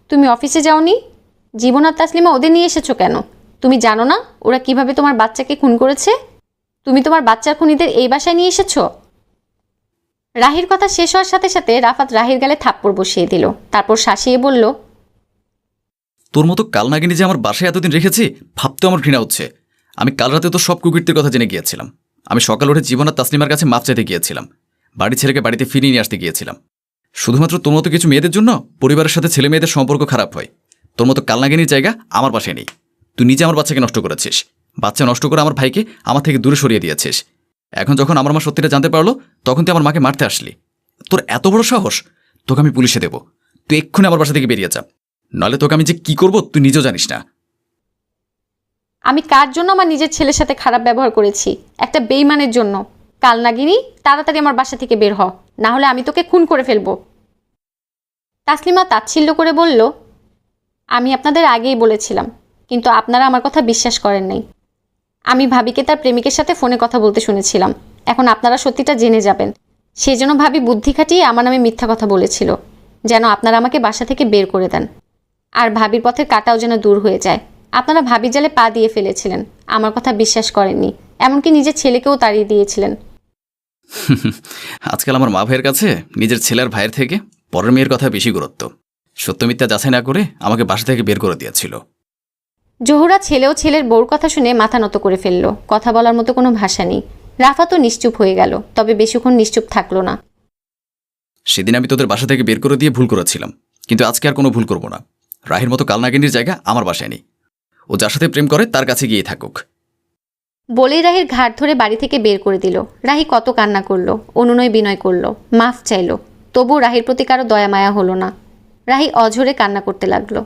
তুমি অফিসে যাওনি? জীবন আর তাসলিমা ওদের নিয়ে এসেছো কেন? তুমি জানো না ওরা কিভাবে তোমার বাচ্চাকে খুন করেছে? তুমি তোমার বাচ্চার খুনিদের এই বাসায় নিয়ে এসেছো? রাহির কথা শেষ হওয়ার সাথে সাথে রাফাত রাহির গালে থাপ্পড় বসিয়ে দিল। তারপর শাসিয়ে বলল, তোর মতো কালনাগিনী যে আমার বাসায় এতদিন রেখেছি ভাবতে আমার ঘৃণা হচ্ছে। আমি কাল রাতে তো সব কুকীর্তির কথা জেনে গিয়েছিলাম। আমি সকাল উঠে জীবন আর তাসলিমার কাছে মাপ চাইতে গিয়েছিলাম। বাড়ি ছেলেকে বাড়িতে ফিরিয়ে নিয়ে আসতে গিয়েছিলাম। শুধুমাত্র তোর মতো কিছু মেয়েদের জন্য পরিবারের সাথে ছেলে মেয়েদের সম্পর্ক খারাপ হয়। তোর মতো কালনাগিনীর জায়গা আমার বাসায় নেই। তুই নিজে আমার বাচ্চাকে নষ্ট করেছিস। বাচ্চা নষ্ট করে আমার ভাইকে আমার থেকে দূরে সরিয়ে দিয়েছিস। এখন যখন আমার মা সত্যিটা জানতে পারলো তখন তুই আমার মাকে মারতে আসলি। তোর এত বড় সাহস! তোকে আমি পুলিশে দেব। তুই এক্ষুনি আমার বাসা থেকে বেরিয়ে যা, নইলে তোকে আমি যে কি করবো তুই নিজেও জানিস না। আমি কার জন্য আমার নিজের ছেলের সাথে খারাপ ব্যবহার করেছি? একটা বেইমানের জন্য। কালনাগিনী, তাড়াতাড়ি আমার বাসা থেকে বের হ, না হলে আমি তোকে খুন করে ফেলবো। তাসলিমা তাচ্ছিল্য করে বলল, আমি আপনাদের আগেই বলেছিলাম, কিন্তু আপনারা আমার কথা বিশ্বাস করেন নাই। আমি ভাবিকে তার প্রেমিকের সাথে ফোনে কথা বলতে শুনেছিলাম। এখন আপনারা সত্যিটা জেনে যাবেন। সেই জন্য ভাবি বুদ্ধি খাটিয়ে আমার নামে মিথ্যা কথা বলেছিল, যেন আপনারা আমাকে বাসা থেকে বের করে দেন, আর ভাবির পথের কাটাও যেন দূর হয়ে যায়। আপনারা ভাবির জালে পা দিয়ে ফেলেছিলেন, আমার কথা বিশ্বাস করেননি, এমনকি নিজের ছেলেকেও তাড়িয়ে দিয়েছিলেন। আজকাল আমার মা ভাইয়ের কাছে নিজের ছেলের ভাইয়ের থেকে পরের মেয়ের কথা বেশি গুরুত্ব। সত্য মিথ্যা যাচাই না করে আমাকে বাসা থেকে বের করে দিয়েছিল। জহুরা ছেলেও ছেলের বউর কথা শুনে মাথা নত করে ফেলল। কথা বলার মতো কোনো ভাষা নেই। রাফাতও নিশ্চুপ হয়ে গেল, তবে বেশিক্ষণ নিশ্চুপ থাকলো না। সেদিন আমি তোদের বাসা থেকে বের করে দিয়ে ভুল করেছিলাম, কিন্তু আজকে আর কোনো ভুল করব না। রাহির মতো কালনাগিনীর জায়গা আমার বাসায় নেই। ও যার সাথে প্রেম করে তার কাছে গিয়ে থাকুক। বলেই রাহির ঘাট ধরে বাড়ি থেকে বের করে দিল। রাহি কত কান্না করলো, অনুনয় বিনয় করলো, মাফ চাইল, তবু রাহির প্রতি কারো দয়া মায়া হলো না। রাহি অঝরে কান্না করতে লাগলো।